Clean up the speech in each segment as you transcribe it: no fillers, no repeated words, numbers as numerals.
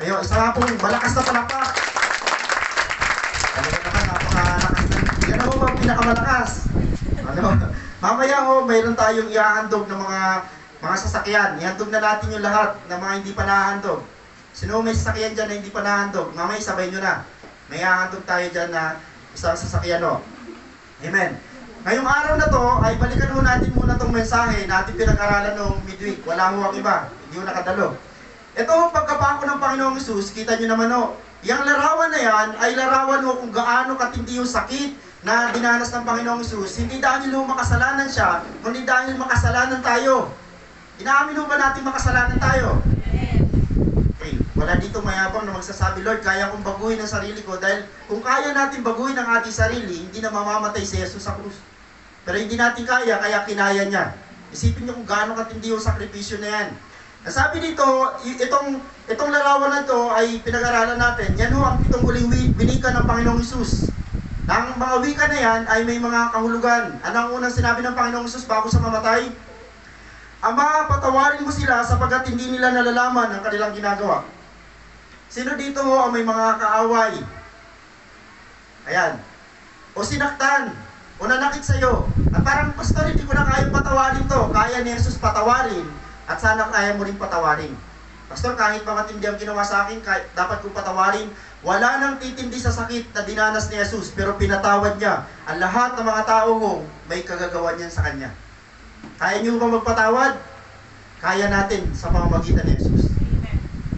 Ayun, isa nga pong malakas na palakpak. Talaga naman, napakalakas na. Yan ho ang pinakamalakas. Ano? Mamaya ho, mayroon tayong iahandog ng mga sasakyan. Ihandog na natin yung lahat ng mga hindi pa nahandog. Sino may sasakyan dyan na hindi pa nahandog? Mamaya sabay nyo na. May iahandog tayo dyan na isang sasakyan ho. Amen. Ngayong araw na to, ay balikan ho natin muna itong mensahe na ating pinag-aralan noong midweek. Wala ho ang iba. Hindi ho nakadalo. Ito ho, pagkapako ng Panginoong Hesus, kita nyo naman ho, yung larawan na yan ay larawan ho kung gaano katindi yung sakit na dinanas ng Panginoong Hesus. Hindi dahil ho makasalanan siya, kundi dahil makasalanan tayo. Inaamin ho ba natin makasalanan tayo? Okay, wala dito mayabang na magsasabi, Lord, kaya kong baguhin ang sarili ko dahil kung kaya natin baguhin ang ating sarili, hindi na mamamatay si Jesus sa krus. Pero hindi natin kaya kinaya niya. Isipin niyo kung gaano katindi yung sakripisyo na yan. Sabi dito, itong larawan na ito ay pinag-aralan natin. Yan ho ang pitong huling winika ng Panginoong Hesus. Ang mga wika na yan ay may mga kahulugan. Ano ang unang sinabi ng Panginoong Hesus bago sa mamatay? Ama, patawarin mo sila sapagkat hindi nila nalalaman ang kanilang ginagawa. Sino dito ho ang may mga kaaway? Ayan. O sinaktan. O nanakit sa'yo. At parang, pastor, hindi ko na kayang patawarin to. Kaya ni Jesus patawarin. At sana kaya mo rin patawarin. Pastor, kahit pa matindi ang ginawa sa akin, dapat ko patawarin. Wala nang titindi sa sakit na dinanas ni Jesus, pero pinatawad niya ang lahat ng mga tao kong may kagagawa niyan sa Kanya. Kaya niyo ba magpatawad? Kaya natin sa pamamagitan ni Jesus.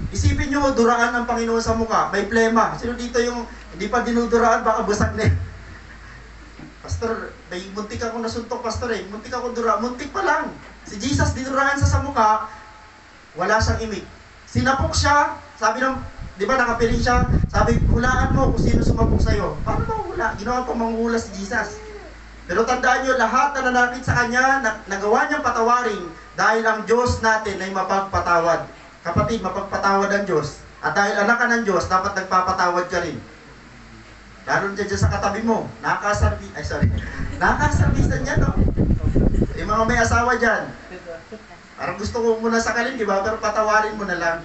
Isipin niyo, duraan ng Panginoon sa mukha, may plema. Sino dito yung hindi pa dinuduraan, baka basag na. Pastor, may muntik ako nasuntok, pastor eh. Muntik ako duraan, muntik pa lang. Si Jesus, dinuraan sa mukha, wala siyang imik. Sinapok siya, sabi ng, di ba nakapiling siya, sabi, hulaan mo kung sino sumapok sa'yo. Paano mahula? Ginawa pa manghula si Jesus. Pero tandaan nyo, lahat na nanakit sa Kanya, nagawa niyang patawarin dahil ang Diyos natin ay mapagpatawad. Kapatid, mapagpatawad ang Diyos. At dahil anak ka ng Diyos, dapat nagpapatawad ka rin. Lalo dyan sa katabi mo, nakasarbisan dyan, no? Yung mga may asawa dyan, parang gusto ko muna sakalin, di ba? Pero patawarin mo na lang.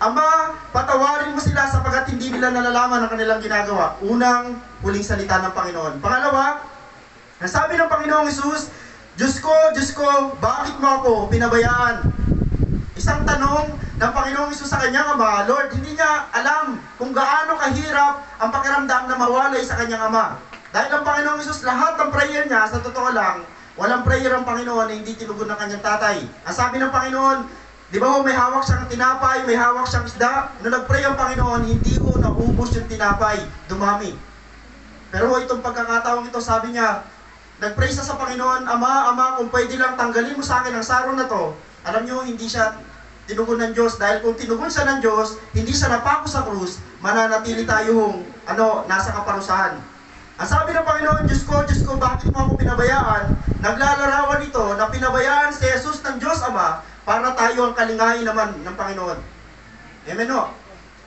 Ama, patawarin mo sila sapagkat hindi nila nalalaman ang kanilang ginagawa. Unang huling salita ng Panginoon. Pangalawa, nasabi ng Panginoong Hesus, Diyos ko, bakit mo ako pinabayaan? Isang tanong ng Panginoong Hesus sa kanyang ama, Lord, hindi niya alam kung gaano kahirap ang pakiramdam na mawalay sa kanyang ama. Dahil ang Panginoong Hesus, lahat ng prayer niya, sa totoo lang, walang prayer ang Panginoon na hindi tinugon ng kanyang tatay. Ang sabi ng Panginoon, di ba may hawak siyang tinapay, may hawak siyang isda? Nung nag-pray ang Panginoon, hindi ko naubos yung tinapay, dumami. Pero itong pagkakataong ito, sabi niya, nag-pray siya sa Panginoon, Ama, kung pwede lang tanggalin mo sa akin ang saro na to. Alam niyo, hindi siya tinugon ng Diyos. Dahil kung tinugon siya ng Diyos, hindi siya napako sa krus, mananatili tayong nasa kaparusahan. Ang sabi ng Panginoon, Diyos ko, bakit mo ako pinabayaan? Naglalarawan ito na pinabayaan si Jesus ng Diyos Ama para tayo ang kalingain naman ng Panginoon. Amen o.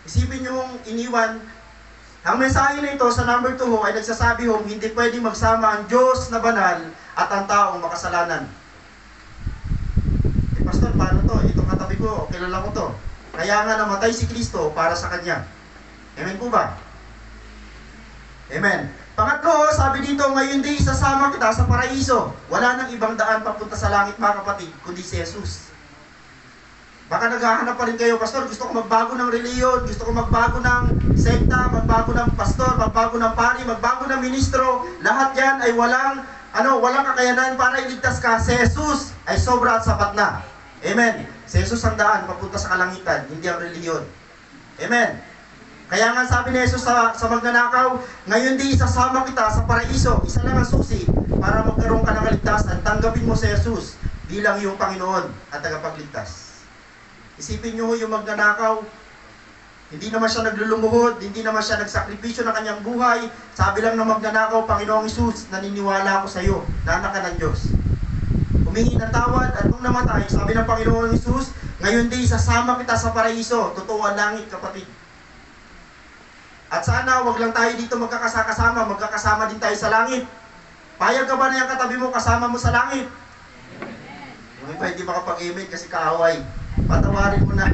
Isipin niyo yung iniwan. Ang mensahe na ito sa number 2 ay nagsasabi hindi pwedeng magsama ang Diyos na banal at ang taong makasalanan. Pastor, paano to? Itong katabi ko, kilala ko to. Kaya nga namatay si Kristo para sa Kanya. Amen po ba? Amen. Pangatlo, sabi dito, ngayon di isasama kita sa paraiso. Wala nang ibang daan papunta sa langit, mga kapatid, kundi si Jesus. Baka naghahanap pa rin kayo, Pastor, gusto ko magbago ng reliyon, gusto ko magbago ng sekta, magbago ng pastor, magbago ng pari, magbago ng ministro. Lahat yan ay walang kakayanan para iligtas ka. Si Jesus ay sobra at sapat na. Amen. Si Jesus ang daan papunta sa kalangitan, hindi ang reliyon. Amen. Kaya nga sabi ni Jesus sa magnanakaw, ngayon di isasama kita sa paraiso. Isa lang ang susi para magkaroon ka ng kaligtasan. Tanggapin mo si Jesus bilang iyong Panginoon at tagapagligtas. Isipin nyo yung magnanakaw, hindi naman siya naglulumuhod, hindi naman siya nagsakripisyo ng kanyang buhay. Sabi lang ng magnanakaw, Panginoong Hesus, naniniwala ako sa iyo, na anak ka ng Diyos. Humingi ng tawad at nung namatay, sabi ng Panginoong Hesus, ngayon di isasama kita sa paraiso. Totoo ang langit, kapatid. At sana wag lang tayo dito magkakasama din tayo sa langit. Payag ka ba na yung katabi mo kasama mo sa langit? Yung iba hindi makapag-amen kasi kaaway. Patawarin mo na.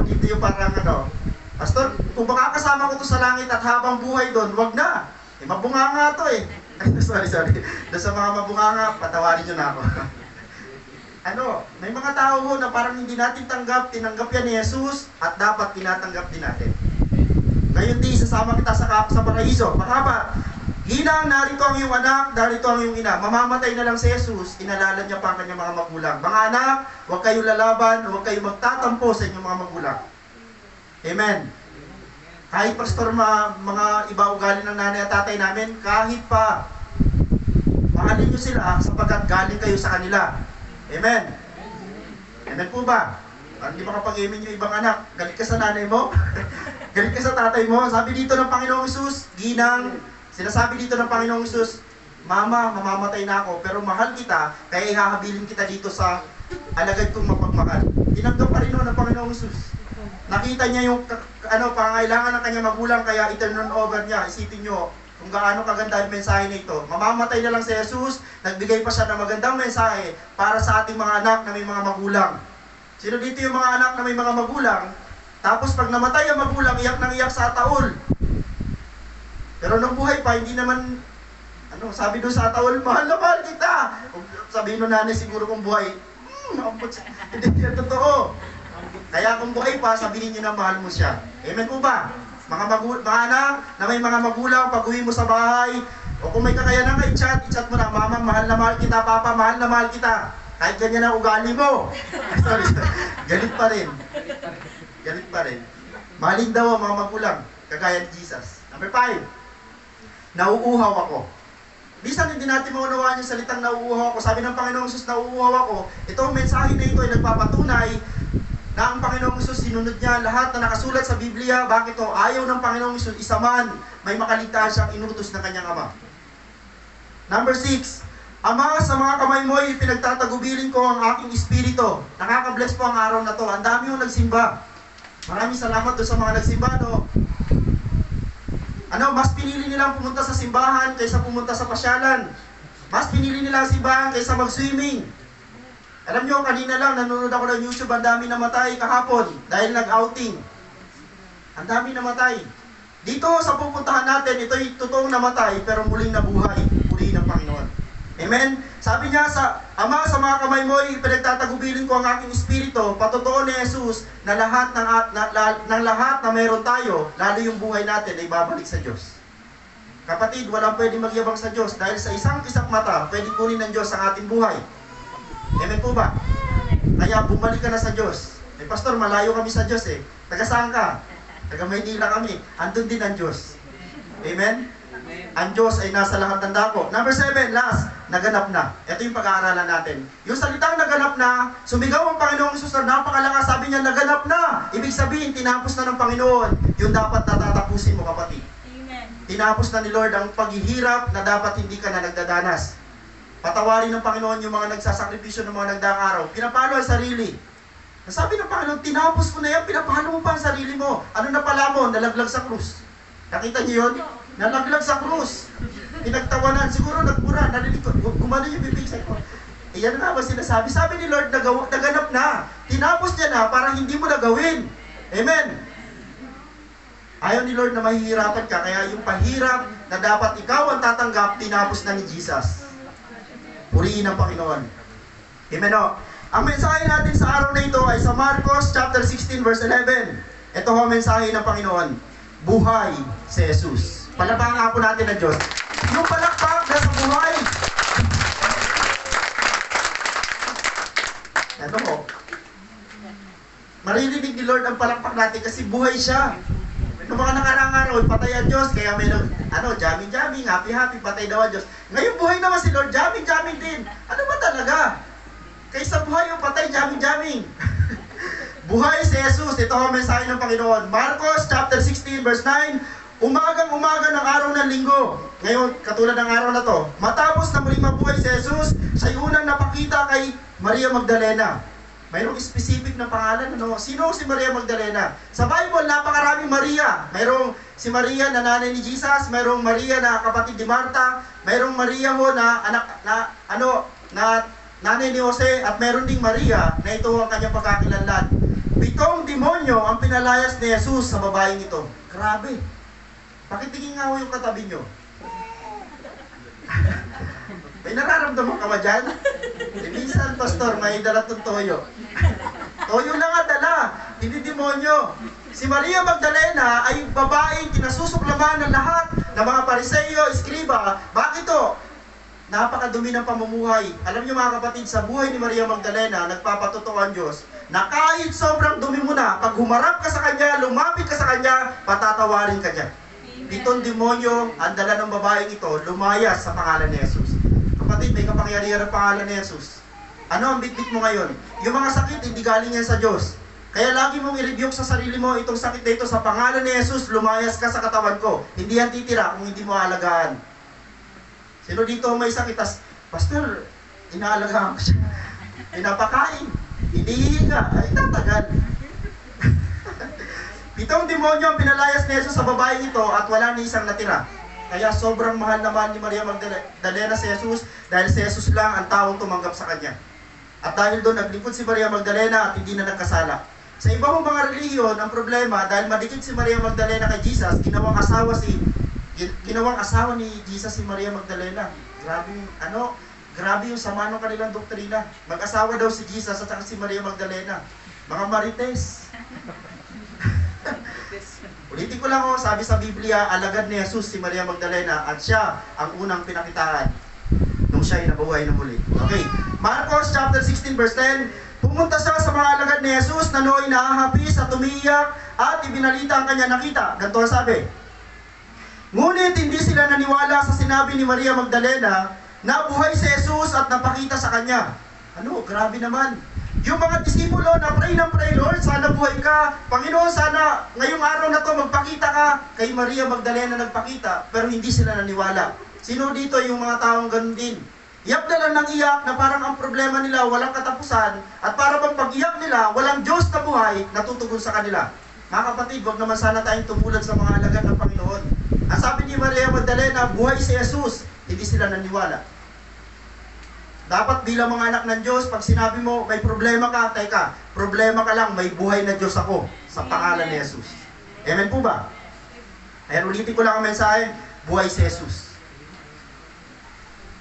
dito yung parang Pastor, kung makakasama ko to sa langit at habang buhay doon, wag na. Mabunganga to eh. Sorry. Doon sa mga mabunganga, patawarin nyo na ako. May mga tao ho na parang hindi natin tinanggap yan ni Jesus at dapat tinatanggap din natin. Ngayon di, sasama kita sa paraiso. Makaba, Ginang, narito ang iyong anak, narito ang iyong ina. Mamamatay na lang si Jesus, inalala niya pa ang kanyang mga magulang. Mga anak, huwag kayong lalaban, huwag kayong magtatampo sa inyong mga magulang. Amen. Kahit pastor, mga iba ugali ng nanay at tatay namin, kahit pa, mahalin nyo sila sapagkat galing kayo sa kanila. Amen. Amen po ba? Hindi makapag-amen yung ibang anak. Galit ka sa nanay mo? Galit ka sa tatay mo? Sabi dito ng Panginoong Hesus, Ginang, sinasabi dito ng Panginoong Hesus, Mama, mamamatay na ako, pero mahal kita, kaya ihahabilin kita dito sa alagad kong mapagmahal. Tinanggap pa rin ng Panginoong Hesus. Nakita niya yung pangangailangan ng kanyang magulang, kaya i-turn over niya. Isipin nyo kung gaano kaganda yung mensahe na ito. Mamamatay na lang si Jesus, nagbigay pa siya ng magandang mensahe para sa ating mga anak na may mga magulang. Sino dito yung mga anak na may mga magulang? Tapos pag namatay ang magulang, iyak nang iyak sa taol. Pero nung buhay pa, hindi naman, sabi doon sa taol, mahal na mahal kita. Sabihin ng nanay siguro kung buhay, hindi yan totoo. Kaya kung buhay pa, sabihin niyo na mahal mo siya. Amen po ba? Mga anak na may mga magulang, pag uwi mo sa bahay, o kung may kakayanan ka, i-chat mo na, Mama, mahal na mahal kita, Papa, mahal na mahal kita. Kahit ganyan ang ugali mo. Sorry. Galit pa rin. Mahalin daw ang mga magulang, kagaya ni Jesus. Number 5, nauuhaw ako. Bisan hindi natin maunawaan yung salitang nauuhaw ako. Sabi ng Panginoong Hesus, nauuhaw ako. Itong mensahe na ito ay nagpapatunay na ang Panginoong Hesus sinunod niya lahat na nakasulat sa Biblia. Bakit o? Ayaw ng Panginoong Hesus isa man may makaligtas siyang inutos ng kanyang Ama. Number 6, Ama, sa mga kamay mo ay pinagtatagubilin ko ang aking espiritu. Nakaka-bless po ang araw na to. Ang dami yung nagsimba. Maraming salamat doon sa mga nagsimba, mas pinili nilang pumunta sa simbahan kaysa pumunta sa pasyalan. Mas pinili nila ang simbahan kaysa mag-swimming. Alam nyo, kanina lang, nanonood ako ng YouTube, ang dami namatay kahapon dahil nag-outing. Ang dami namatay. Dito sa pupuntahan natin, ito'y totoong namatay pero muling nabuhay. Purihin ng Panginoon. Amen? Sabi niya, Ama, sa mga kamay mo, pinagtatagubilin ko ang aking espiritu. Patotoo ni Jesus na lahat ng lahat na meron tayo, lalo yung buhay natin, ay babalik sa Diyos. Kapatid, walang pwede magyabang sa Diyos dahil sa isang kisap mata, pwede kunin ng Diyos ang ating buhay. Amen po ba? Kaya bumalik ka na sa Diyos. Pastor, malayo kami sa Diyos eh. Taga saan ka? Taga Maynila kami. Andun din ang Diyos. Amen? Ang Diyos ay nasa lahat ng dako. Number 7, last, naganap na. Ito yung pag-aaralan natin. Yung salitang naganap na, sumigaw ang Panginoong Hesus na napakalakas, sabi niya, naganap na. Ibig sabihin, tinapos na ng Panginoon yung dapat natatapusin mo, kapatid. Amen. Tinapos na ni Lord ang paghihirap na dapat hindi ka na nagdadanas. Patawarin ng Panginoon yung mga nagsasakripisyo ng mga nagdaang araw. Pinapalo ang sarili. Sabi ng Panginoon, tinapos ko na yan, pinapalo mo pa ang sarili mo. Ano na pala mo? Nalaglag sa krus. Nakita niyo yun? Nalaglag sa krus. Pinagtawanan. Siguro nagmura. Narinig ko. Gumano yung bibig sa ko. Iyan nga ba sinasabi? Sabi ni Lord, naganap na. Tinapos niya na para hindi mo nagawin. Amen. Ayaw ni Lord na mahihirapan ka. Kaya yung pahirap na dapat ikaw ang tatanggap, tinapos na ni Jesus. Purihin ang Panginoon. Amen o. Ang mensahe natin sa araw na ito ay sa Marcos chapter 16 verse 11. Ito ho ang mensahe ng Panginoon. Buhay si Jesus. Palakpakan nga po natin ang Diyos. Yung palakpak na sa buhay. Ito ho. Maririnig ni Lord ang palakpak natin kasi buhay siya. Noong mga nakaraang araw, patay ang Diyos, kaya may jamming, happy, patay daw ang Diyos. Ngayon buhay naman si Lord, jamming din. Ano ba talaga? Kaysa buhay yung patay, jamming. Buhay si Jesus. Ito ang mensahe ng Panginoon. Marcos chapter 16 verse 9. Umagang-umaga ng araw ng linggo. Ngayon, katulad ng araw na to, matapos na muling mabuhay si Jesus, siya'y unang napakita kay Maria Magdalena. Mayroong specific na pangalan. Sino si Maria Magdalena? Sa Bible, napakaraming Maria. Mayroong si Maria na nanay ni Jesus, mayroong Maria na kapatid ni Marta, mayroong Maria ho na nanay ni Jose, at mayroon ding Maria na ito ang kanyang pagkakilanlan. 7 demonyo ang pinalayas ni Jesus sa babaeng ito. Grabe. Pakitingin nga ho yung katabi nyo. May nararamdaman ka ba dyan? Minsan, pastor, may dala tong toyo. Toyo lang ang dala, hindi demonyo. Si Maria Magdalena ay babaeng kinasusuklaman ng lahat ng mga Pariseo, Eskriba. Bakit to? Napakadumi ng pamumuhay. Alam niyo mga kapatid, sa buhay ni Maria Magdalena, nagpapatotoo ang Diyos na kahit sobrang dumi mo na, pag humarap ka sa Kanya, lumapit ka sa Kanya, patatawarin ka niya. 7 demonyo ang dala ng babaeng ito, lumayas sa pangalan ni Jesus. Kapatid, may kapangyarihan ang pangalan ni Jesus. Ano ang bitbit mo ngayon? Yung mga sakit, hindi galing yan sa Diyos. Kaya lagi mong i-rebuke sa sarili mo, itong sakit na ito sa pangalan ni Jesus, lumayas ka sa katawan ko. Hindi yan titira kung hindi mo alagaan. Sino dito may sakit? Pastor, inaalagaan ko siya. Pinapakain. Hinihiga. Ay, tatagal. 7 demonyo ang pinalayas ni Jesus sa babaeng ito at wala ni isang natira. Kaya sobrang mahal naman ni Maria Magdalena si Jesus dahil si Jesus lang ang taong tumanggap sa kanya. At dahil doon, naglingkod si Maria Magdalena at hindi na nagkasala. Sa ibang mga relihiyon, ang problema, dahil madikit si Maria Magdalena kay Jesus, ginawang asawa ni Jesus si Maria Magdalena. Grabe yung sama ng kanilang doktrina. Mag-asawa daw si Jesus at si Maria Magdalena. Mga marites. Ulitin ko lang sabi sa Biblia, alagad ni Jesus si Maria Magdalena at siya ang unang pinakitaan nung siya ay nabuhay na muli. Okay, Marcos chapter 16 verse 10, pumunta siya sa mga alagad ni Jesus na nooy nahahapis at umiiyak at ibinalita ang kanya nakita. Ganito ang sabi. Ngunit hindi sila naniwala sa sinabi ni Maria Magdalena na buhay si Jesus at napakita sa kanya. Grabe naman. Yung mga disipulo na pray ng pray, Lord, sana buhay ka. Panginoon, sana ngayong araw na to magpakita ka. Kay Maria Magdalena nagpakita, pero hindi sila naniwala. Sino dito yung mga taong ganun din? Iyak na lang ng iyak na parang ang problema nila walang katapusan at para bang pag-iyak nila, walang Diyos na buhay na tutugon sa kanila. Mga kapatid, wag naman sana tayong tumulad sa mga alagad ng Panginoon. Ang sabi ni Maria Magdalena, buhay si Jesus, hindi sila naniwala. Dapat bilang mga anak ng Diyos, pag sinabi mo, may problema ka, teka, problema ka lang, may buhay na Diyos ako sa pangalan ni Jesus. Amen po ba? Ayan, ulitin ko lang ang mensahe, buhay si Jesus.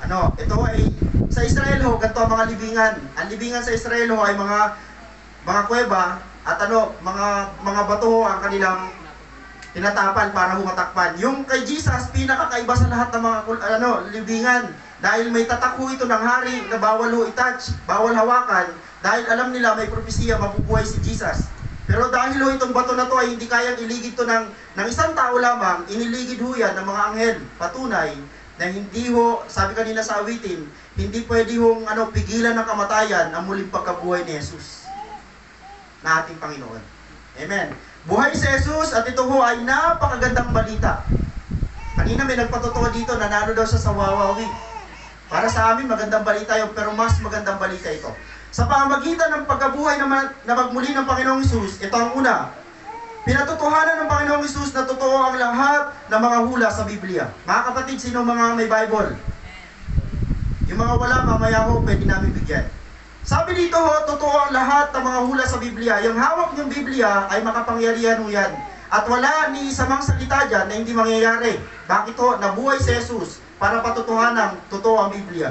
Ito ay, sa Israel ho, ganito ang mga libingan. Ang libingan sa Israel ho ay mga kuweba at mga bato ho ang kanilang tinatapan para humatakpan. Yung kay Jesus, pinakakaiba sa lahat ng mga libingan. Dahil may tatak ho ito ng hari na bawal ho i-touch, bawal hawakan, dahil alam nila may propesiya mabubuhay si Jesus. Pero dahil ho itong bato na to ay hindi kayang iligid to ng isang tao lamang, iniligid ho yan ng mga anghel. Patunay na hindi ho, sabi kanina sa awitin, hindi pwede hong pigilan ng kamatayan ang muling pagkabuhay ni Jesus na ating Panginoon. Amen. Buhay si Jesus at ito ho ay napakagandang balita. Kanina may nagpatotoo dito, nanalo daw siya sa Wawawi. Para sa amin, magandang balita yun, pero mas magandang balita ito. Sa pamamagitan ng pagkabuhay na magmuli ng Panginoong Hesus, ito ang una. Pinatotohanan ng Panginoong Hesus na totoo ang lahat ng mga hula sa Biblia. Mga kapatid, sino mga may Bible? Yung mga wala, mamaya ho, pwede namin bigyan. Sabi dito ho, totoo ang lahat ng mga hula sa Biblia. Yung hawak ng Biblia ay makapangyarihan ho yan. At wala ni isa mang salita dyan na hindi mangyayari. Bakit ho? Nabuhay si Jesus para patutuhanan totoo ang Biblia.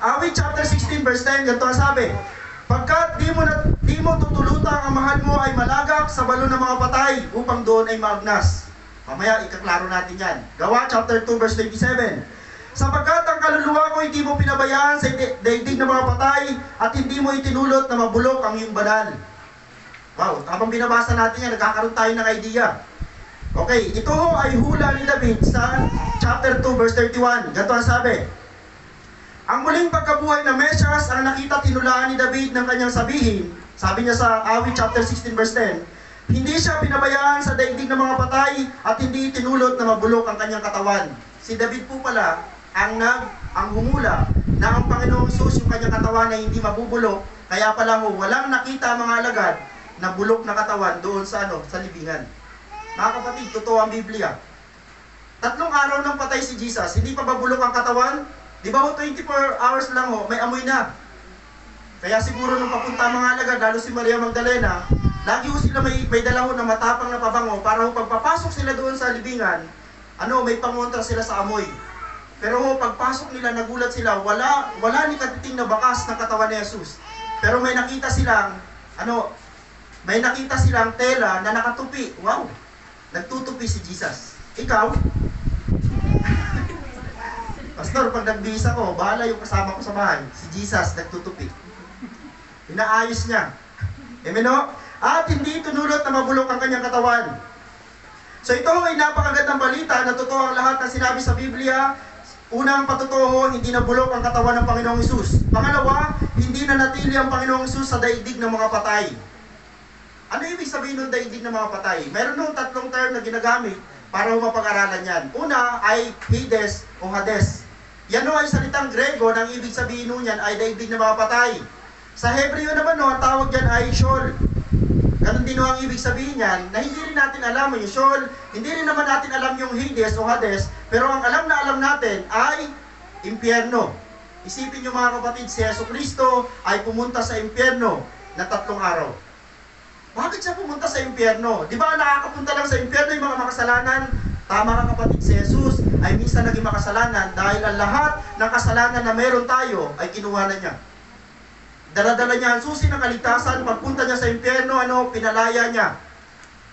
Awit chapter 16 verse 10, ganito ang sabi, pagkat di mo tutulutang ang mahal mo ay malagak sa balon ng mga patay upang doon ay maagnas. Mamaya ikaklaro natin yan. Gawa chapter 2 verse 27, sapagkat ang kaluluwa ko hindi mo pinabayaan sa daigdig ng mga patay at hindi mo itinulot na mabulok ang iyong banal. Wow, habang binabasa natin yan, nagkakaroon tayo ng idea. Okay, ito ho ay hula ni David sa chapter 2 verse 31. Ganito ang sabi, ang muling pagkabuhay na Mesyas ang nakita tinulaan ni David ng kanyang sabihin. Sabi niya sa Awit chapter 16 verse 10, hindi siya pinabayaan sa daigdig ng mga patay at hindi tinulot na mabulok ang kanyang katawan. Si David po pala ang humula na ang Panginoong Hesus yung kanyang katawan na hindi mabubulok. Kaya pala ho, walang nakita mga alagad na bulok na katawan doon sa libingan. Mga kapatid, totoo ang Biblia. 3 araw nang patay si Jesus, hindi pa babulok ang katawan? Di ba ho, 24 hours lang ho, may amoy na. Kaya siguro nung papunta mga alagad, lalo si Maria Magdalena, lagi ho sila may dala ho na matapang na pabango para ho pagpapasok sila doon sa libingan, may pangontra sila sa amoy. Pero ho, pagpasok nila, nagulat sila, wala ni katiting na bakas ng katawan ni Jesus. Pero may nakita silang tela na nakatupi. Wow! Nagtutupi si Jesus. Ikaw? Pastor, pag nagbihis ako, bahala yung kasama ko sa bahay. Si Jesus, nagtutupi. Inaayos niya. Amen o? At hindi tunulot na mabulok ang kanyang katawan. So ito ay napakagandang balita na totoo ang lahat ng sinabi sa Biblia. Unang patutuho, hindi nabulok ang katawan ng Panginoong Hesus. Pangalawa, hindi na natili ang Panginoong Hesus sa daigdig ng mga patay. Ano ibig sabihin ng daigdig ng mga patay? Meron nung tatlong term na ginagamit para mapag-aralan yan. Una ay Hades o Hades. Yan ay salitang Grego na ang ibig sabihin nun yan ay daigdig ng mga patay. Sa Hebreo naman ang tawag yan ay Sheol. Ganun din ang ibig sabihin yan na hindi rin natin alam yung Sheol, hindi rin naman natin alam yung Hades o Hades, pero ang alam na alam natin ay impyerno. Isipin nyo mga kapatid, si Jesucristo ay pumunta sa impyerno na 3 araw. Bakit siya pumunta sa impyerno? Di ba nakakapunta lang sa impyerno yung mga makasalanan? Tama ka kapatid, si Jesus ay minsan naging makasalanan dahil ang lahat ng kasalanan na meron tayo ay kinuha na niya. Dala-dala niya ang susi ng kaligtasan, pagpunta niya sa impyerno, pinalaya niya.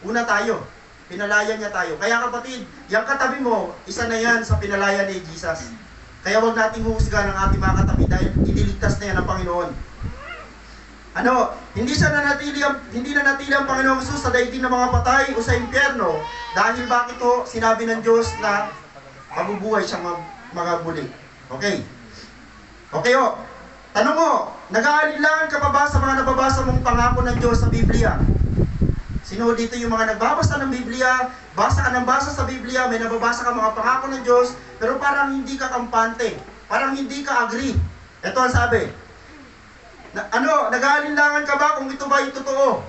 Una tayo, pinalaya niya tayo. Kaya kapatid, yung katabi mo, isa na yan sa pinalaya ni Jesus. Kaya huwag nating husga ng ating mga katabi dahil iniligtas na yan ng Panginoon. Hindi na natili ang Panginoong Jesus sa daigdig ng mga patay o sa impyerno dahil bakit ito sinabi ng Diyos na mabubuhay siyang mga muli. Okay. Okay o. Tanong mo, nag-aalinlangan ka pa ba sa mga nababasa mong pangako ng Diyos sa Biblia? Sino dito yung mga nagbabasa ng Biblia, basa ka ng basa sa Biblia, may nababasa ka mga pangako ng Diyos, pero parang hindi ka kampante, parang hindi ka agree. Ito ang sabi. Nag-aalinlangan ka ba kung ito ba yung totoo?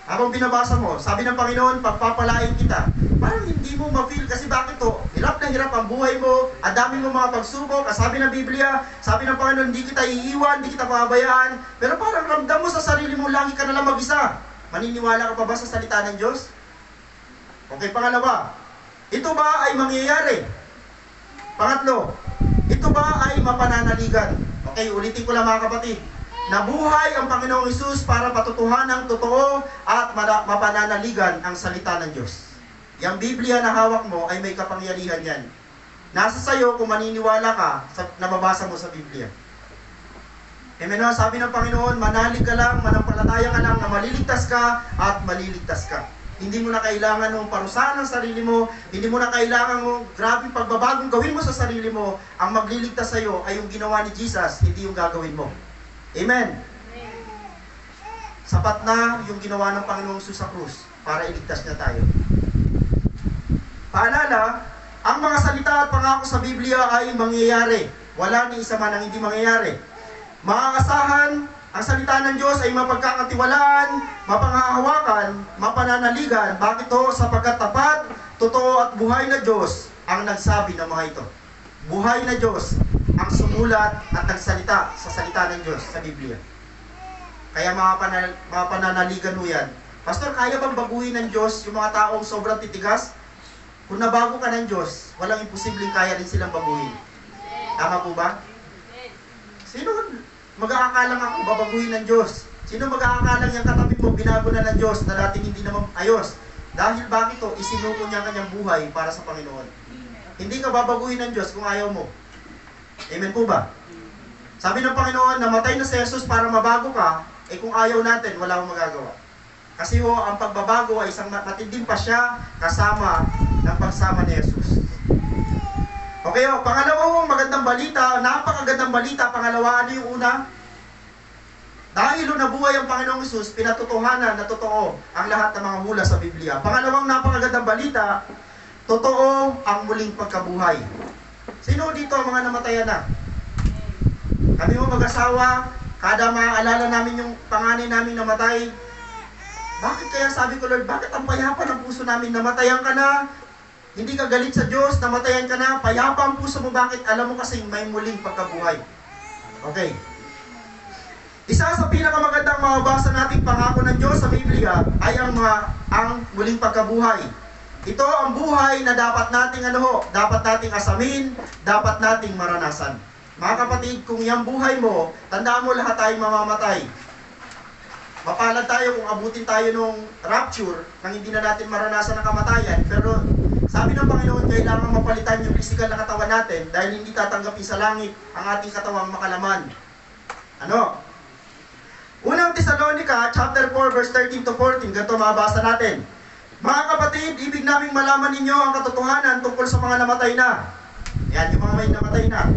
Habang binabasa mo, sabi ng Panginoon, pagpapalain kita. Parang hindi mo ma-feel kasi bakit to? Hirap na hirap ang buhay mo, ang dami mo mga pagsubok, sabi ng Biblia, sabi ng Panginoon, hindi kita iiwan, hindi kita pababayaan, pero parang ramdam mo sa sarili mo, lagi ka na lang mag-isa. Maniniwala ka pa ba sa salita ng Diyos? Okay, pangalawa, ito ba ay mangyayari? Pangatlo, ito ba ay mapananaligan? Okay, ulitin ko lang mga kapatid. Nabuhay ang Panginoong Hesus para patutuhan ng totoo at mapananaligan ang salita ng Diyos. Yung Biblia na hawak mo ay may kapangyarihan yan. Nasa sayo kung maniniwala ka sa nababasa mo sa Biblia. Amen. Sabi ng Panginoon, manalig ka lang, manampalataya ka lang na maliligtas ka at maliligtas ka. Hindi mo na kailangan mong parusahan ang sarili mo, hindi mo na kailangan mong grabing pagbabagong gawin mo sa sarili mo. Ang magliligtas sa iyo ay yung ginawa ni Jesus, hindi yung gagawin mo. Amen. Sapat na yung ginawa ng Panginoong Jesus sa krus para iligtas niya tayo. Paalala, ang mga salita at pangako sa Biblia ay mangyayari. Wala ni isa man ang hindi mangyayari. Makakasahan, ang salita ng Diyos ay mapagkakatiwalaan, mapanghahawakan, mapananaligan. Bakit ito? Sapagkat tapat, totoo at buhay na Diyos ang nagsabi ng mga ito. Buhay na Diyos ang sumulat at nagsalita sa salita ng Diyos sa Biblia. Kaya mga pananaligan mo yan. Pastor, kaya bang baguhin ng Diyos yung mga taong sobrang titigas? Kung nabago ka ng Diyos, walang imposibleng kaya rin silang baguhin. Tama po ba? Sino mag-aakalang ako babaguhin ng Diyos? Sino mag-aakalang yung katabi mo binago na ng Diyos na dating hindi naman ayos? Dahil bakit to? Isinuko niya kanyang buhay para sa Panginoon. Hindi ka babaguhin ng Diyos kung ayaw mo. Amen po ba? Sabi ng Panginoon, namatay na si Jesus para mabago ka, kung ayaw natin, wala akong magagawa. Kasi ang pagbabago ay isang matinding pasya kasama ng pagsama ni Jesus. Okay, pangalawa magandang balita, napakagandang balita. Pangalawa, ano yung una? Dahil nabuhay ang Panginoong Jesus, pinatutuhanan na totoo ang lahat ng mga hula sa Biblia. Pangalawang napakagandang balita, totoo ang muling pagkabuhay. Sino dito ang mga namatayan na? Kami mo mag-asawa, kada maaalala namin yung panganay namin namatay. Bakit kaya sabi ko, Lord, bakit ang payapa ng puso namin? Namatayan ka na, hindi ka galit sa Diyos, namatayan ka na, payapa ang puso mo, bakit? Alam mo kasi may muling pagkabuhay. Okay. Isa sa pinakamagandang mababasa nating pangako ng Diyos sa Biblia ay ang muling pagkabuhay. Ito ang buhay na dapat nating dapat nating asamin, dapat nating maranasan. Mga kapatid, kung yung buhay mo, tandaan mo lahat tayong mamamatay. Mapalad tayo kung abutin tayo nung rapture nang hindi na natin maranasan ang kamatayan. Pero sabi ng Panginoon, kailangan mapalitan yung physical na katawan natin dahil hindi tatanggapin sa langit ang ating katawang makalaman. Unang Tesalonica, chapter 4, verse 13 to 14. Ganito mabasa natin. Mga kapatid, ibig naming malaman ninyo ang katotohanan tungkol sa mga namatay na. Yan, yung mga may namatay na.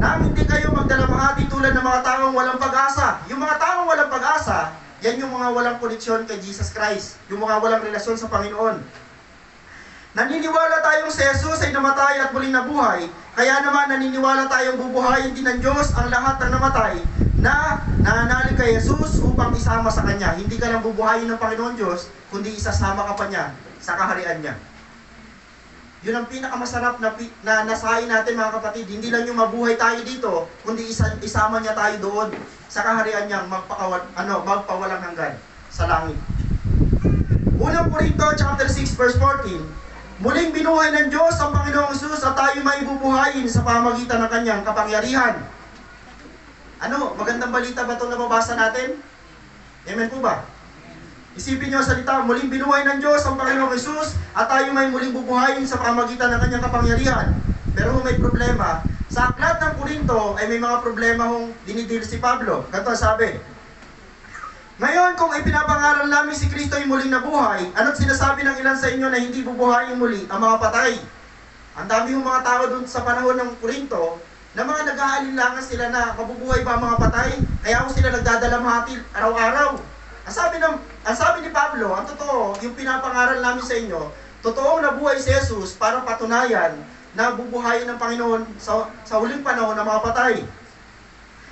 Nang hindi kayo magdalamhati tulad ng mga taong walang pag-asa. Yung mga taong walang pag-asa, yan yung mga walang koneksyon kay Jesus Christ. Yung mga walang relasyon sa Panginoon. Naniniwala tayong si Jesus ay namatay at muling nabuhay. Kaya naman naniniwala tayong bubuhayin din ng Diyos ang lahat ng namatay na nananalig kay Jesus upang isama sa Kanya. Hindi ka lang bubuhayin ng Panginoon Diyos, kundi isasama ka pa niya sa kaharian niya. Yun ang pinakamasarap na nasahin natin mga kapatid. Hindi lang yung mabuhay tayo dito, kundi isama niya tayo doon sa kaharian niya magpawalang hanggan sa langit. Unang Korinto chapter 6 verse 14. Muling binuhay ng Diyos ang Panginoong Jesus at tayo may bubuhayin sa pamagitan ng Kanyang kapangyarihan. Magandang balita ba itong nababasa natin? Amen po ba? Isipin nyo ang salita, muling binuhay ng Diyos ang Panginoong Jesus at tayo may muling bubuhayin sa pamagitan ng Kanyang kapangyarihan. Pero may problema. Sa aklat ng Korinto ay may mga problema hong dinidil si Pablo. Ganito sabi. Ngayon, kung ipinapangaral namin si Kristo ay muling nabuhay, ano't sinasabi ng ilan sa inyo na hindi bubuhayin muli ang mga patay? Ang dami yung mga tao doon sa panahon ng Korinto na mga nag-aalinlangan sila na mabubuhay ba ang mga patay? Kaya kung sila nagdadalamhati araw-araw. Ang sabi ni Pablo, ang totoo, yung pinapangaral namin sa inyo, totoong nabuhay si Jesus para patunayan na bubuhayin ng Panginoon sa huling panahon ng mga patay.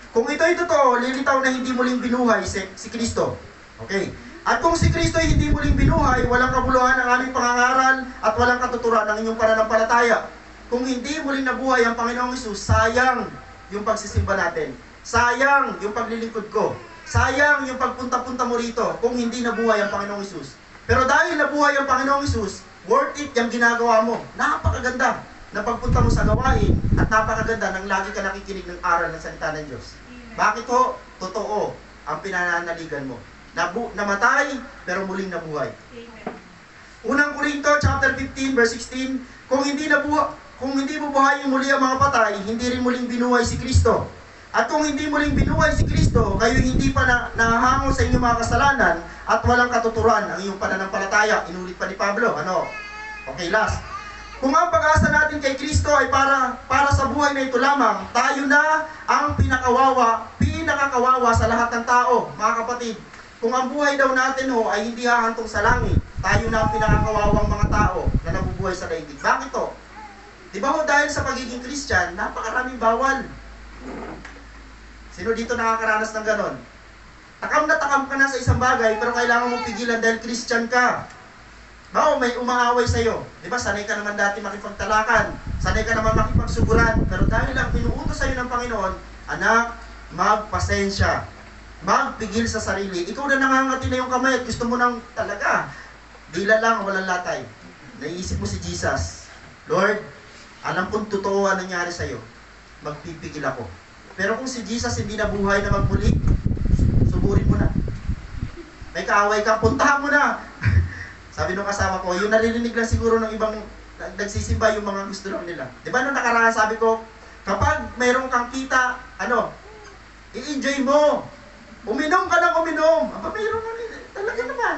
Kung ito ay totoo, lilitaw na hindi muling binuhay si Kristo. Okay. At kung si Kristo ay hindi muling binuhay, walang kabuluhan ang aming pangangaral at walang katuturan ng inyong pananampalataya. Kung hindi muling nabuhay ang Panginoong Hesus, sayang yung pagsisimba natin. Sayang yung paglilingkod ko. Sayang yung pagpunta-punta mo rito kung hindi nabuhay ang Panginoong Hesus. Pero dahil nabuhay ang Panginoong Hesus, worth it yung ginagawa mo. Napakaganda na pagpunta mo sa gawain at napakaganda nang lagi ka nakikinig ng aral ng salita ng Diyos. Bakit ho? Totoo ang pinananaligan mo. Namatay pero muling nabuhay. Unang Korinto chapter 15 verse 16, kung hindi bubuhayin muli ang mga patay, hindi rin muling binuhay si Kristo. At kung hindi muling binuhay si Kristo, kayo hindi pa nahahango sa inyong mga kasalanan at walang katuturan ang iyong pananampalataya. Inulit pa ni Pablo. Okay, last. Kung ang pag-asa natin kay Kristo ay para sa buhay na ito lamang, tayo na ang pinakakawawa sa lahat ng tao, mga kapatid. Kung ang buhay daw natin ay hindi hahantong sa langit, tayo na ang pinakakawawang mga tao na nabubuhay sa daigdig. Bakit to? Di ba dahil sa pagiging Christian, napakaraming bawal. Sino dito nakakaranas ng ganon? Takam ka na sa isang bagay, pero kailangan mong pigilan dahil Christian ka. May umaaway sa'yo. Di ba, sanay ka naman dati makipagtalakan. Sanay ka naman makipagsuguran. Pero dahil lang pinuutos sa'yo ng Panginoon, anak, magpasensya. Magpigil sa sarili. Ikaw na nangangati na yung kamay at gusto mo nang talaga. Dila lang, walang latay. Naiisip mo si Jesus. Lord, alam kong totoo ang nangyari sa'yo. Magpipigil ako. Pero kung si Jesus hindi nabuhay na magmuli, suburin mo na. May kaaway ka, puntahan mo na. Sabi nung kasama ko, yung naririnig lang siguro ng ibang nagsisimba yung mga gusto lang nila. Di ba nung nakaraan sabi ko, kapag mayroong kang kita, i-enjoy mo. Uminom ka ng uminom. Mayroon mo talaga naman.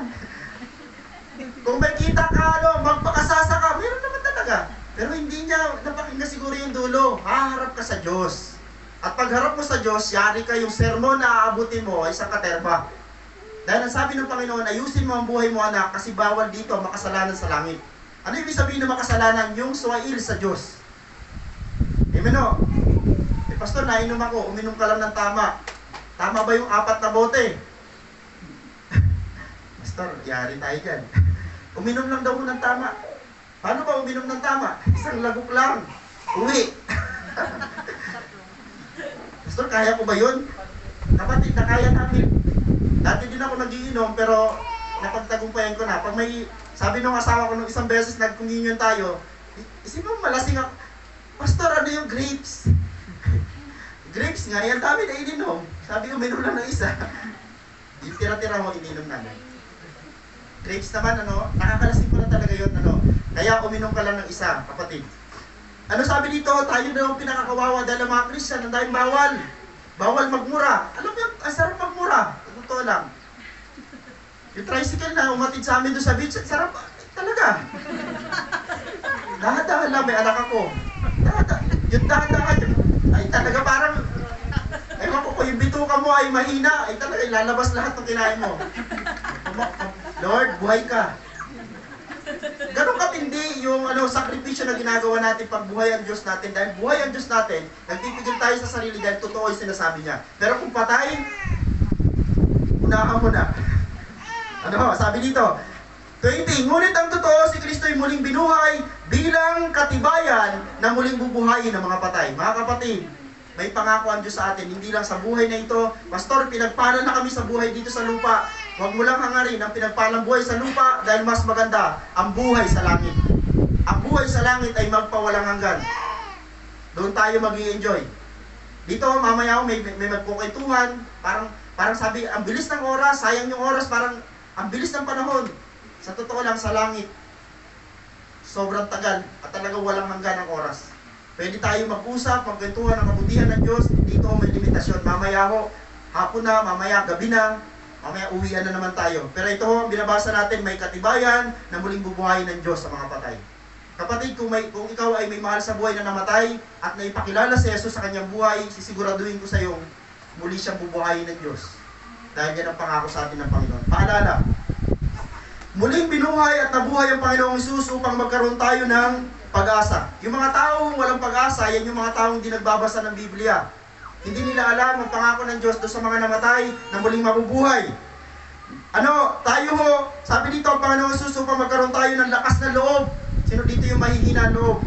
Kung may kita ka, magpakasasa ka, mayroon naman talaga. Pero hindi niya napakinggan siguro yung dulo. Haharap ka sa Diyos. At pagharap mo sa Diyos, yari ka yung sermon na aabutin mo ay isang katerba. Dahil ang sabi ng Panginoon, ayusin mo ang buhay mo anak kasi bawal dito ang makasalanan sa langit. Ano ibig sabihin ng makasalanan? Yung suwail sa Diyos. Amen o? Pastor, nainom ako, uminom ka lang ng tama. Tama ba yung 4 na bote? Pastor, yari tayo dyan. Uminom lang daw ng tama. Paano ba uminom ng tama? Isang lagok lang. Uwi. Pastor, kaya ko ba yun? Kapatid, na kaya namin. Dati din ako nagiinom, pero napagtagumpayan ko na. Pag may, sabi nung asawa ko nung isang beses nag-communion tayo, isip mo malasing ako, Pastor, ano yung grapes? Grapes nga, yan dami na ininom. Sabi ko, meron lang ng isa. Yung tira-tira mo, ininom namin. Grapes naman, nakakalasing ko na talaga yun, Kaya uminom ka lang ng isa, kapatid. Ano sabi dito? Tayo na yung pinakakawawa dahil ang mga Christian, ang dahil bawal. Bawal magmura. Alam mo yun, ang sarap magmura. Totoo lang. Yung tricycle na umatid sa amin doon sa beach, sarap talaga. Dahan-dahan lang, may anak ako. Yung dahan-dahan, ay talaga parang, ewan ko, yung bituka mo ay mahina, ay talaga ilalabas lahat ng kinain mo. Lord, buhay ka. Ganun katindi yung sakripisyo na ginagawa natin pag buhay ang Diyos natin. Dahil buhay ang Diyos natin, nagpipigil tayo sa sarili dahil totoo yung sinasabi niya. Pero kung patay, unahan mo na. Sabi dito, 20, ngunit ang totoo, si Kristo ay muling binuhay bilang katibayan na muling bubuhayin ng mga patay. Mga kapatid, may pangako ang Diyos sa atin, hindi lang sa buhay na ito. Pastor, pinagpala na kami sa buhay dito sa lupa. Huwag mo lang hangarin ang pinagpalang buhay sa lupa dahil mas maganda ang buhay sa langit. Ang buhay sa langit ay magpawalang hanggan. Doon tayo mag-i-enjoy. Dito, mamaya may magkukwentuhan. Parang sabi, ang bilis ng oras, sayang yung oras, parang ang bilis ng panahon. Sa totoo lang, sa langit, sobrang tagal at talagang walang hanggan ang oras. Pwede tayo mag-usap, magkwentuhan ng kabutihan ng Diyos. Dito may limitasyon. Mamaya hapon na, mamaya gabi na, mamaya uwian na naman tayo. Pero ito binabasa natin, may katibayan na muling bubuhayin ng Diyos sa mga patay. Kapatid, kung ikaw ay may mahal sa buhay na namatay at naipakilala si Jesus sa kanyang buhay, sisiguraduhin ko sa iyo, muli siyang bubuhayin ng Diyos. Dahil yan ang pangako sa atin ng Panginoon. Paalala, muling binuhay at nabuhay ang Panginoong Hesus upang magkaroon tayo ng pag-asa. Yung mga taong walang pag-asa, yan yung mga taong hindi nagbabasa ng Biblia. Hindi nila alam ang pangako ng Diyos doon sa mga namatay na muling mabubuhay. Sabi dito ang Panginoong Hesus upang magkaroon tayo ng lakas na loob. Sino dito yung mahihina ang loob?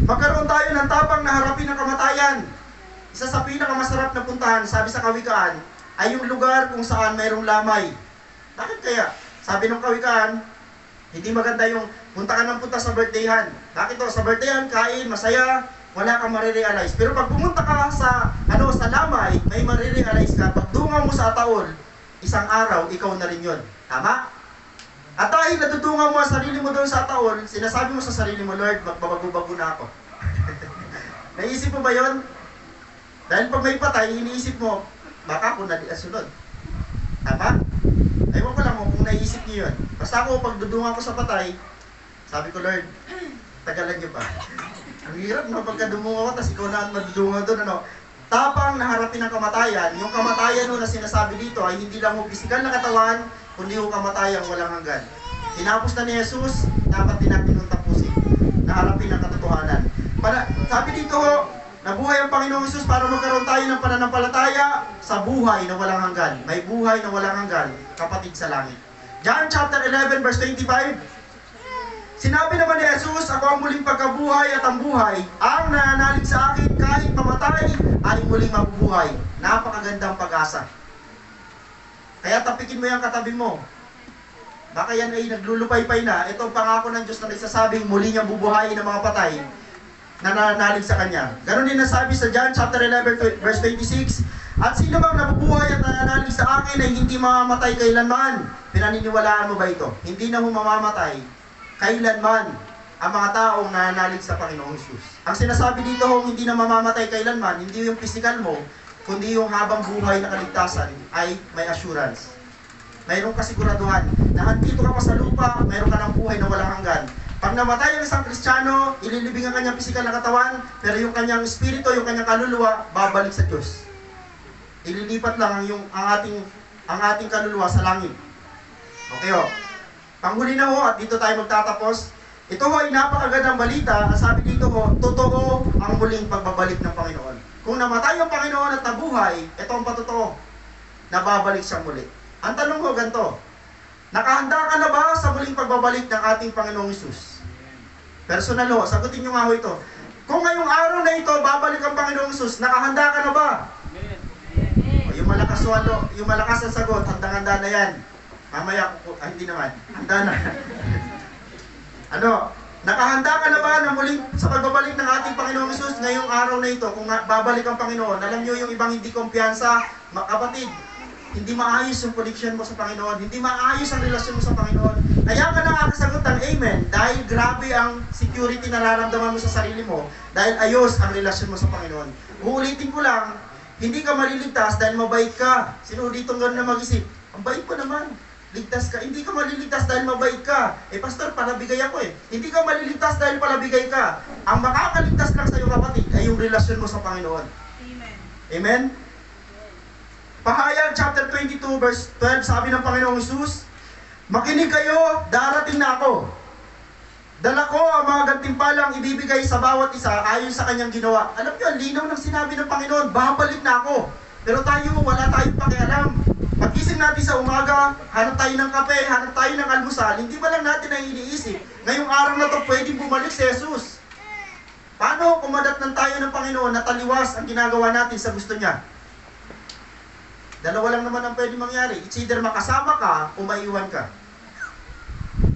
Magkaroon tayo ng tapang na harapin ang kamatayan. Isa sa pinakamasarap na puntahan, sabi sa Kawikaan, ay yung lugar kung saan mayroong lamay. Bakit kaya? Sabi ng Kawikaan, hindi maganda yung punta ka ng punta sa birthdayhan. Bakit to? Sa birthdayhan, kain, masaya, wala kang marirealize. Pero pag pumunta ka sa lamay, may marirealize ka. Pag dungaw mo sa ataol, isang araw, ikaw na rin yun. Tama? At dahil natudungaw mo ang sarili mo doon sa ataol, sinasabi mo sa sarili mo, Lord, magbabago-bago na ako. Naisip mo ba yun? Dahil pag may patay, iniisip mo, baka ako na sunod. Tama? Ewan ko lang kung naisip niyo yun. Basta ako, pag dudungan ko sa patay, sabi ko, Lord, tagalan niyo pa. Ang hirap pagka dumunga ko, tapos ikaw na madudungan doon, Tapang na harapin ang kamatayan. Yung kamatayan na sinasabi dito ay hindi lang yung pisikal na katawan, kundi yung kamatayan walang hanggan. Tinapos na ni Jesus, dapat din natin yung tapusin. Naharapin ang katotohanan. Sabi dito, nabuhay ang Panginoong Hesus para magkaroon tayo ng pananampalataya sa buhay na walang hanggan. May buhay na walang hanggan, kapatid sa langit. John chapter 11 verse 25. Sinabi naman ni Jesus, ako ang muling pagkabuhay at ang buhay. Ang nananalig sa akin kahit mamatay ay muling mabubuhay. Napakagandang pag-asa. Kaya tapikin mo yung katabi mo. Baka yan ay naglulupay-pay na. Ito ang pangako ng Diyos na nagsasabing muli niyang bubuhayin ng mga patay na nananalig sa Kanya. Ganon din nasabi sa John chapter 11 verse 26. At sino bang nabubuhay at nananalig sa akin ay hindi mamamatay kailanman? Pinaniniwalaan mo ba ito? Hindi na mamamatay kailanman ang mga taong nananalig sa Panginoong Hesus. Ang sinasabi dito hindi na mamamatay kailanman, hindi yung physical mo, kundi yung habang buhay na kaligtasan ay may assurance. Mayroong kasiguraduhan na dito ka pa sa lupa, mayroon ka ng buhay na walang hanggan. Pag namatay ang isang Kristiyano, ililibing ang kanyang physical na katawan, pero yung kanyang espiritu, yung kanyang kaluluwa, babalik sa Diyos. Ililipat lang ang ating kaluluwa sa langit. Okay Panghuli na at dito tayo magtatapos. Ito ay napakagandang balita. Sabi dito totoo ang muling pagbabalik ng Panginoon. Kung namatay ang Panginoon at nabuhay, ito ang patotoo. Nababalik siya muli. Ang tanong ko ganito, nakahanda ka na ba sa muling pagbabalik ng ating Panginoong Hesus? Personal sagutin nyo nga ito. Kung ngayong araw na ito, babalik ang Panginoong Hesus, nakahanda ka na ba? Amen. Yung malakas swalo, yung malakas ang sagot, handang-handa na yan. Mamaya, hindi naman. Handa na. Ano? Nakahanda ka na ba na muling sa pagbabalik ng ating Panginoong Hesus ngayong araw na ito? Kung babalik ang Panginoon, alam nyo yung ibang hindi kumpiyansa, kapatid, hindi maayos yung connection mo sa Panginoon, hindi maayos ang relasyon mo sa Panginoon. Kaya ka nakakasagot ng amen dahil grabe ang security na nararamdaman mo sa sarili mo dahil ayos ang relasyon mo sa Panginoon. Uulitin ko lang, hindi ka maliligtas dahil mabait ka. Sino dito gano'n na mag-isip? Ang bait ko naman. Ligtas ka. Hindi ka maliligtas dahil mabait ka. Pastor, palabigay ako Hindi ka maliligtas dahil palabigay ka. Ang makakaligtas lang sa iyo, kapatid, ay yung relasyon mo sa Panginoon. Amen. Amen? Pahayag chapter 22 verse 12, sabi ng Panginoong Hesus, makinig kayo, darating na ako. Dala ko ang mga gantimpalang ibibigay sa bawat isa ayon sa kanyang ginawa. Alam niyo, ang linaw ng sinabi ng Panginoon, babalik na ako. Pero tayo, wala tayong pakialam. Pag-isip natin sa umaga, hanap tayo ng kape, hanap tayo ng almusal, hindi ba lang natin ang iniisip, ngayong araw na to pwedeng bumalik si Jesus. Paano kumadatnan tayo ng Panginoon na taliwas ang ginagawa natin sa gusto niya? Dalawa lang naman ang pwedeng mangyari. It's either makasama ka o maiwan ka.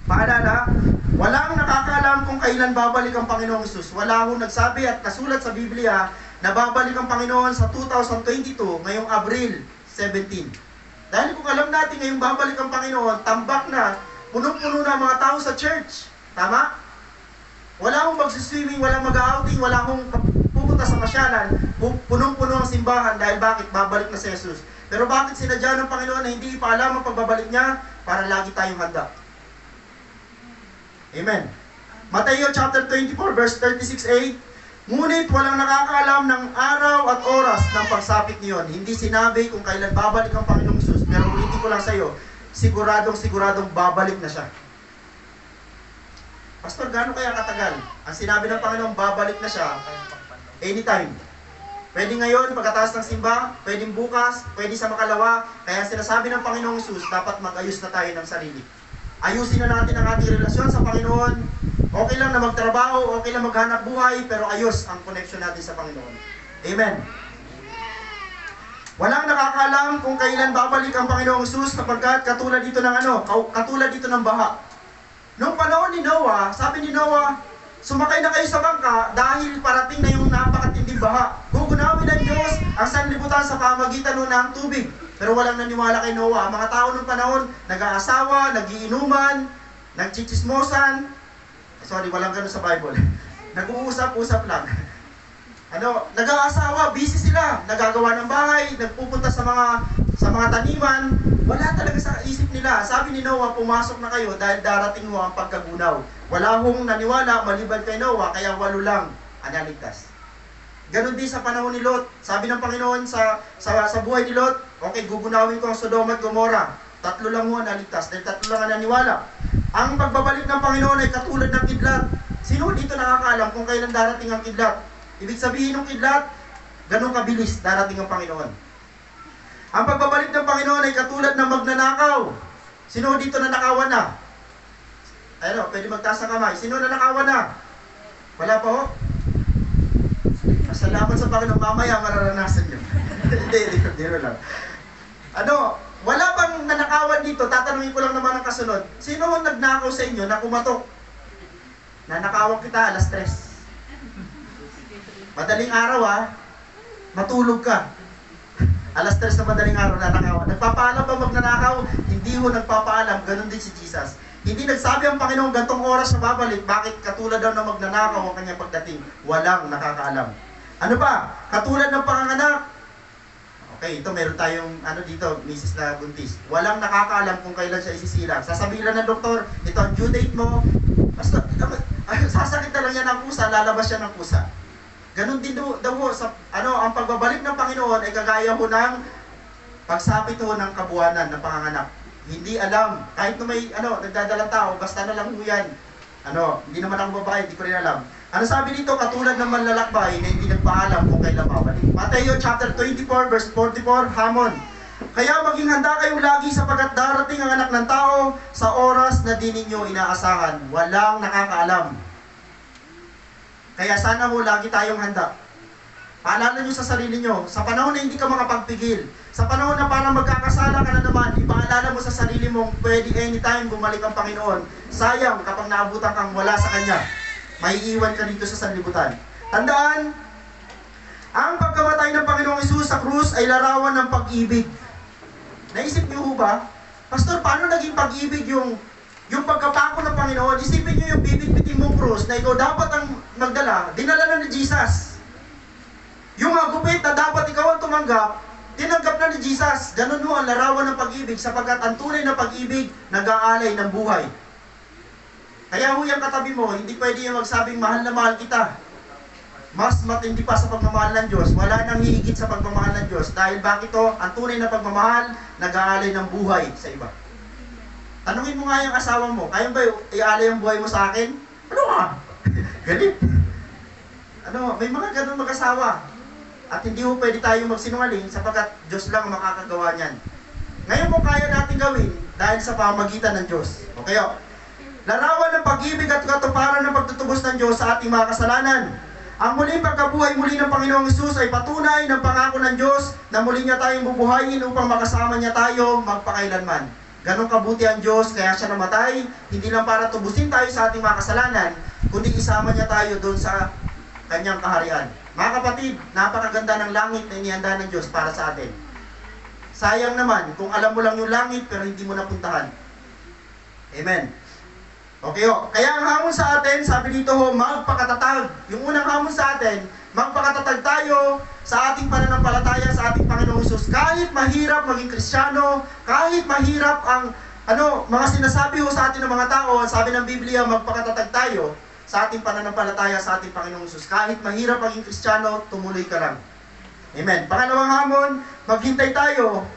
Paalala, walang nakakaalam kung kailan babalik ang Panginoong Hesus. Wala akong nagsabi at nasulat sa Biblia na babalik ang Panginoon sa 2022, ngayong Abril 17. Dahil kung alam natin ngayong babalik ang Panginoon, tambak na, punong-puno na mga tao sa church. Tama? Wala akong magsiswimming, walang mag-outing, wala akong pupunta sa masyalan, punong-puno ang simbahan dahil bakit babalik na si Jesus. Pero bakit sinadya ng Panginoon na hindi ipaalam ang pagbabalik niya? Para lagi tayong handa. Amen. Mateo chapter 24 verse 36a, ngunit walang nakakaalam ng araw at oras ng pagsapit niyon. Hindi sinabi kung kailan babalik ang Panginoong Hesus, pero ulitin ko lang sa iyo, siguradong babalik na siya. Pastor, gaano kaya katagal? Ang sinabi ng Panginoon, babalik na siya anytime. Pwede ngayon, pagkatapos ng simba, pwedeng bukas, pwede sa makalawa. Kaya sinasabi ng Panginoong Hesus, dapat mag-ayos na tayo ng sarili. Ayusin na natin ang ating relasyon sa Panginoon. Okay lang na magtrabaho, okay lang maghanap buhay, pero ayos ang connection natin sa Panginoon. Amen. Walang nakakaalam kung kailan babalik ang Panginoong Hesus sapagkat katulad dito ng baha. Noong panahon ni Noah, sabi ni Noah, sumakay na kayo sa bangka dahil parating na yung napakatinding baha. Gugunawin ng Diyos ang sanlibutan sa pamagitan ng tubig. Pero walang naniwala kay Noah. Ang mga tao noong panahon, nag-aasawa, nagiinuman, nagchichismosan. Sorry, walang ganun sa Bible. Nag-uusap-usap lang. Nag-aasawa, busy sila, nagagawa ng bahay, nagpupunta sa mga taniman. Wala talaga sa isip nila. Sabi ni Noah, pumasok na kayo dahil darating mo ang pagkagunaw. Wala hong naniwala maliban kay Noah, kaya 8 lang ang naligtas. Ganon din sa panahon ni Lot. Sabi ng Panginoon sa buhay ni Lot, okay, gugunawin ko ang Sodoma at Gomorrah. 3 lang mo ang naligtas, dahil 3 lang ang naniwala. Ang pagbabalik ng Panginoon ay katulad ng kidlat. Sino dito nakakaalam kung kailan darating ang kidlat? Ibig sabihin ng kidlat, ganun kabilis darating ang Panginoon. Ang pagbabalik ng Panginoon ay katulad ng magnanakaw. Sino dito na nakawan na? Pwede magtaas ng kamay. Sino na nakawan na? Wala pa ho? Salamat sa Panginoon, mamaya mararanasan nyo. Hindi lang. Wala bang nanakawan dito? Tatanungin ko lang naman ang kasunod. Sino ang nagnakaw sa inyo na kumatok? Nanakawan kita, 3:00. Madaling araw matulog ka. 3:00 na madaling araw nanakawan. Nagpapaalam ba magnanakaw? Hindi ho nagpapaalam, ganun din si Jesus. Hindi nagsabi ang Panginoon gantong oras na babalik. Bakit? Katulad daw na magnanakaw ang kanyang pagdating. Walang nakakaalam. Ano pa? Katulad ng panganganak. Okay, ito meron tayong dito, Mrs. na buntis. Walang nakakaalam kung kailan siya isisilang. Sasabihin lang ng doktor, ito ang due date mo. Basta, sasakit na lang yan ng pusa, lalabas siya ng pusa. Ganon din daw ho, ang pagbabalik ng Panginoon ay kagaya ho ng pagsapit ho ng kabuwanan ng panganganak. Hindi alam, kahit na may nagdadalang tao, basta na lang ho yan. Hindi naman ako babae, hindi ko rin alam. Ano sabi dito? Katulad ng manlalakbay na hindi nagpaalam kung kailan babalik. Mateo chapter 24 verse 44, hamon. Kaya maging handa kayong lagi sapagkat darating ang anak ng tao sa oras na di ninyo inaasahan. Walang nakakaalam. Kaya sana ho lagi tayong handa. Paalala nyo sa sarili nyo, sa panahon na hindi ka makapagpigil, sa panahon na parang magkakasala ka na naman, ipaalala mo sa sarili mong pwede anytime bumalik ang Panginoon. Sayang kapag naabutan kang wala sa Kanya, maiiwan ka dito sa sanlibutan. Tandaan, ang pagkamatay ng Panginoong Hesus sa krus ay larawan ng pag-ibig. Naisip niyo ho ba? Pastor, paano naging pag-ibig yung pagkapako ng Panginoon? Isipin niyo yung bibig-biting mong krus na ikaw dapat ang magdala, dinala na ni Jesus. Yung gupit na dapat ikaw ang tumanggap, tinanggap na ni Jesus. Ganun ho ang larawan ng pag-ibig sapagkat ang tunay na pag-ibig nag-aalay ng buhay. Kaya ho yung katabi mo, hindi pwede yung magsabing mahal na mahal kita. Mas matindi pa sa pagmamahal ng Diyos. Wala nang hihigit sa pagmamahal ng Diyos. Dahil bakit to? Ang tunay na pagmamahal, nag-aalay ng buhay sa iba. Tanungin mo nga yung asawa mo, kaya ba i-alay ang buhay mo sa akin? Ano ka? Galit. May mga ganun mag-asawa. At hindi ho pwede tayo magsinungaling sapagkat Diyos lang ang makakagawa niyan. Ngayon po kaya natin gawin dahil sa pamamagitan ng Diyos. Okay o? Larawan ng pag-ibig at katuparan ng pagtutubos ng Diyos sa ating mga kasalanan. Ang muling pagkabuhay muli ng Panginoong Hesus ay patunay ng pangako ng Diyos na muli niya tayong bubuhayin upang makasama niya tayo magpakailanman. Ganon kabuti ang Diyos kaya siya namatay, hindi lang para tubusin tayo sa ating mga kasalanan, kundi isama niya tayo doon sa kanyang kaharian. Mga kapatid, napakaganda ng langit na inihanda ng Diyos para sa atin. Sayang naman kung alam mo lang yung langit pero hindi mo napuntahan. Amen. Okay o. Kaya ang hamon sa atin, sabi dito ho, magpakatatag. Yung unang hamon sa atin, magpakatatag tayo sa ating pananampalataya sa ating Panginoong Hesus. Kahit mahirap maging Kristiyano, kahit mahirap ang mga sinasabi ho sa atin ng mga tao, sabi ng Biblia, magpakatatag tayo sa ating pananampalataya sa ating Panginoong Hesus. Kahit mahirap maging Kristiyano, tumuloy ka lang. Amen. Pangalawang hamon, maghintay tayo.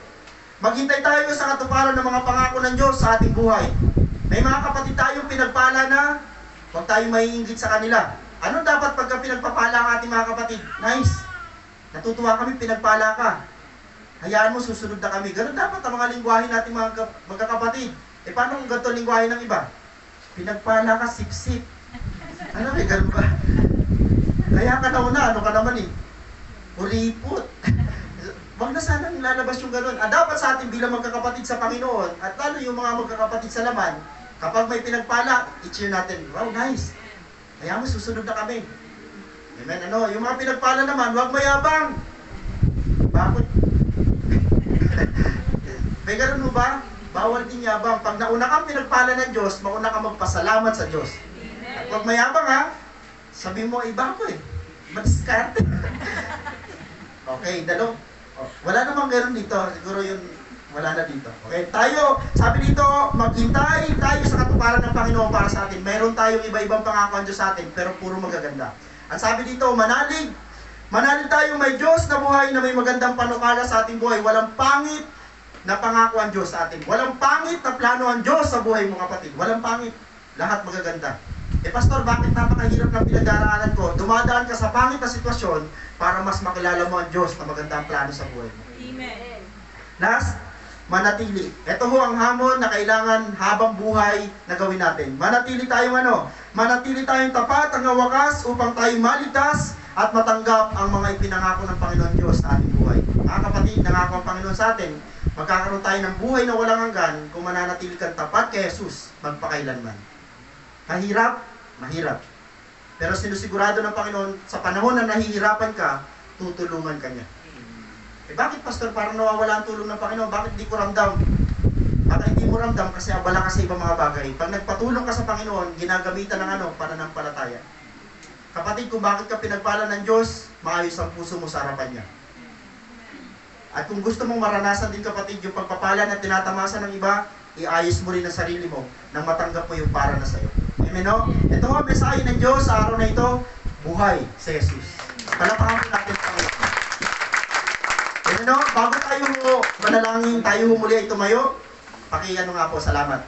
Maghintay tayo sa katuparan ng mga pangako ng Diyos sa ating buhay. May mga kapatid tayong pinagpala na, huwag tayong maiinggit sa kanila. Ano dapat pagka pinagpapala ang ating mga kapatid? Nice. Natutuwa kami, pinagpala ka. Hayaan mo, susunod na kami. Ganun dapat ang mga lingwahe nating mga magkakapatid. Paano kung ganito lingwahe ng iba? Pinagpala ka, sip-sip. May ganun ba? Kaya ka nauna, ano ka naman Kuripot. Huwag na sanang lalabas yung ganun. Dapat sa atin bilang magkakapatid sa Panginoon, at lalo yung mga magkakapatid sa laman, kapag may pinagpala, i-cheer natin. Wow, nice. Kaya mo, susunod na kami. Amen. Yung mga pinagpala naman, huwag mayabang. Bakit? May ganun mo ba? Bawal din yabang. Pag nauna kang pinagpala ng Diyos, mauna kang magpasalamat sa Diyos. At pag mayabang sabi mo, iba ko madiskarte. Okay, wala namang gano'n dito. Siguro yun, wala na dito. Okay, sabi dito, maghintay tayo sa katuparan ng Panginoon para sa atin. Meron tayong iba-ibang pangako ang Diyos sa atin, pero puro magaganda. Ang sabi dito, manalig tayo may Diyos na buhay na may magandang panukala sa ating buhay. Walang pangit na pangako ang Diyos sa atin. Walang pangit na plano ang Diyos sa buhay mo, kapatid. Walang pangit. Lahat magaganda. Pastor, bakit napakahirap ng pinag-aaralan ko? Dumadaan ka sa pangit na sitwasyon para mas makilala mo ang Diyos na magandang plano sa buhay mo. Amen. Last, manatili. Ito ho ang hamon na kailangan habang buhay na gawin natin. Manatili tayong Manatili tayong tapat hanggang wakas upang tayo maligtas at matanggap ang mga ipinangako ng Panginoon Diyos sa ating buhay. Mga kapatid, nangako ang Panginoon sa atin, magkakaroon tayo ng buhay na walang hanggan kung mananatili kang tapat kay Jesus magpakailanman. Mahirap. Pero sinusigurado ng Panginoon, sa panahon na nahihirapan ka, tutulungan ka niya. Bakit, Pastor, parang nawawala ang tulong ng Panginoon? Bakit di ko ramdam? Bakit hindi mo ramdam? Kasi abala ka sa ibang mga bagay. Pag nagpatulong ka sa Panginoon, ginagamitan ng pananampalataya. Kapatid, kung bakit ka pinagpala ng Diyos, maayos ang puso mo sa harapan niya. At kung gusto mong maranasan din, kapatid, yung pagpapala na tinatamasa ng iba, iayos mo rin ang sarili mo nang matanggap mo yung para na sa'yo. Amen, no? Ito ang mensahe ng Diyos sa araw na ito, buhay si Jesus. Palapakan po natin ang Panginoon. Amen, no? Bago tayo manalangin, tayo muli ay tumayo, nga po, salamat.